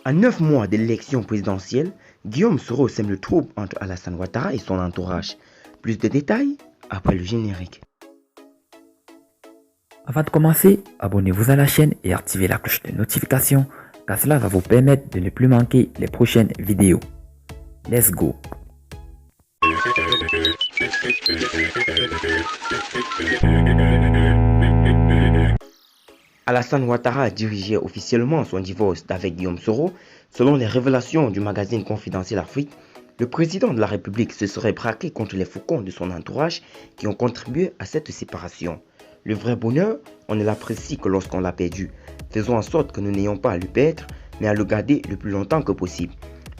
À 9 mois de l'élection présidentielle, Guillaume Soro sème le trouble entre Alassane Ouattara et son entourage. Plus de détails après le générique. Avant de commencer, abonnez-vous à la chaîne et activez la cloche de notification car cela va vous permettre de ne plus manquer les prochaines vidéos. Let's go! Alassane Ouattara dirigeait officiellement son divorce d'avec Guillaume Soro. Selon les révélations du magazine Confidentiel Afrique, le président de la République se serait braqué contre les faucons de son entourage qui ont contribué à cette séparation. Le vrai bonheur, on ne l'apprécie que lorsqu'on l'a perdu. Faisons en sorte que nous n'ayons pas à le perdre, mais à le garder le plus longtemps que possible.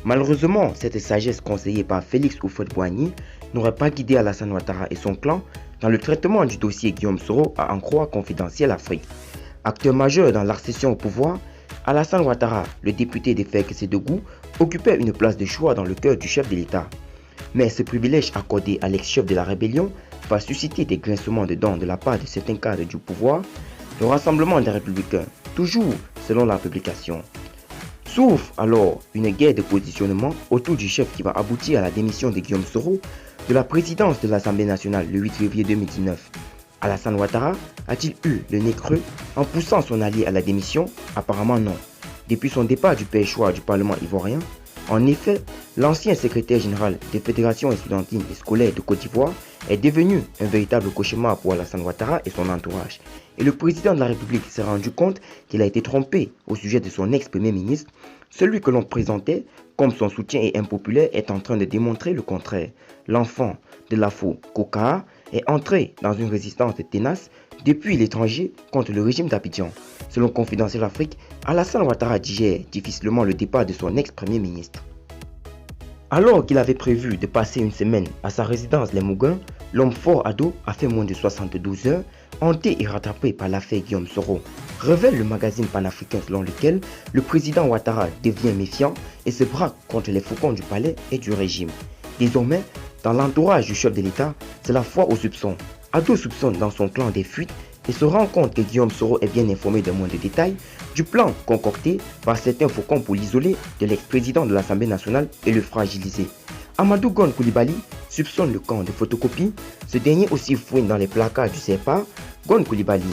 Malheureusement, cette sagesse conseillée par Félix Houphouët-Boigny n'aurait pas guidé Alassane Ouattara et son clan dans le traitement du dossier Guillaume Soro à en croire Confidentiel Afrique. Acteur majeur dans l'accession au pouvoir, Alassane Ouattara, le député des FEC-Sédougou, occupait une place de choix dans le cœur du chef de l'État. Mais ce privilège accordé à l'ex-chef de la rébellion va susciter des grincements de dents de la part de certains cadres du pouvoir. Le Rassemblement des Républicains, toujours selon la publication, s'ouvre alors une guerre de positionnement autour du chef qui va aboutir à la démission de Guillaume Soro de la présidence de l'Assemblée nationale le 8 février 2019. Alassane Ouattara a-t-il eu le nez creux en poussant son allié à la démission? Apparemment non. Depuis son départ du pêchoir du Parlement ivoirien, en effet, l'ancien secrétaire général des fédérations estudiantines et scolaires de Côte d'Ivoire est devenu un véritable cauchemar pour Alassane Ouattara et son entourage. Et le président de la République s'est rendu compte qu'il a été trompé au sujet de son ex-premier ministre. Celui que l'on présentait comme son soutien et impopulaire est en train de démontrer le contraire. L'enfant de l'Afro Koka est entré dans une résistance tenace depuis l'étranger contre le régime d'Abidjan. Selon Confidentiel Afrique, Alassane Ouattara digère difficilement le départ de son ex-premier ministre. Alors qu'il avait prévu de passer une semaine à sa résidence Les Mouguins, l'homme fort ado a fait moins de 72 heures, hanté et rattrapé par l'affaire Guillaume Soro. Révèle le magazine panafricain selon lequel le président Ouattara devient méfiant et se braque contre les faucons du palais et du régime. Désormais, dans l'entourage du chef de l'État, c'est la foi au soupçon. Ado soupçonne dans son clan des fuites et se rend compte que Guillaume Soro est bien informé de moins de détails du plan concocté par certains faucons pour l'isoler de l'ex-président de l'Assemblée nationale et le fragiliser. Amadou Gon Coulibaly soupçonne le camp de photocopie. Ce dernier aussi fouine dans les placards du CEPA. Gon Coulibaly.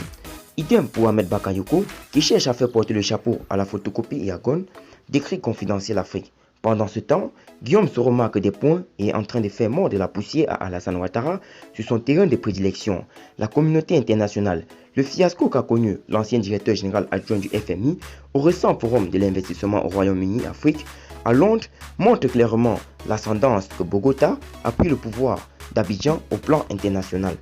Idem pour Ahmed Bakayoko qui cherche à faire porter le chapeau à la photocopie et à Gon, décrit Confidentiel Afrique. Pendant ce temps, Guillaume Soro marque des points et est en train de faire mordre la poussière à Alassane Ouattara sur son terrain de prédilection, la communauté internationale. Le fiasco qu'a connu l'ancien directeur général adjoint du FMI au récent forum de l'investissement au Royaume-Uni Afrique à Londres montre clairement l'ascendance que Bogota a pris le pouvoir d'Abidjan au plan international.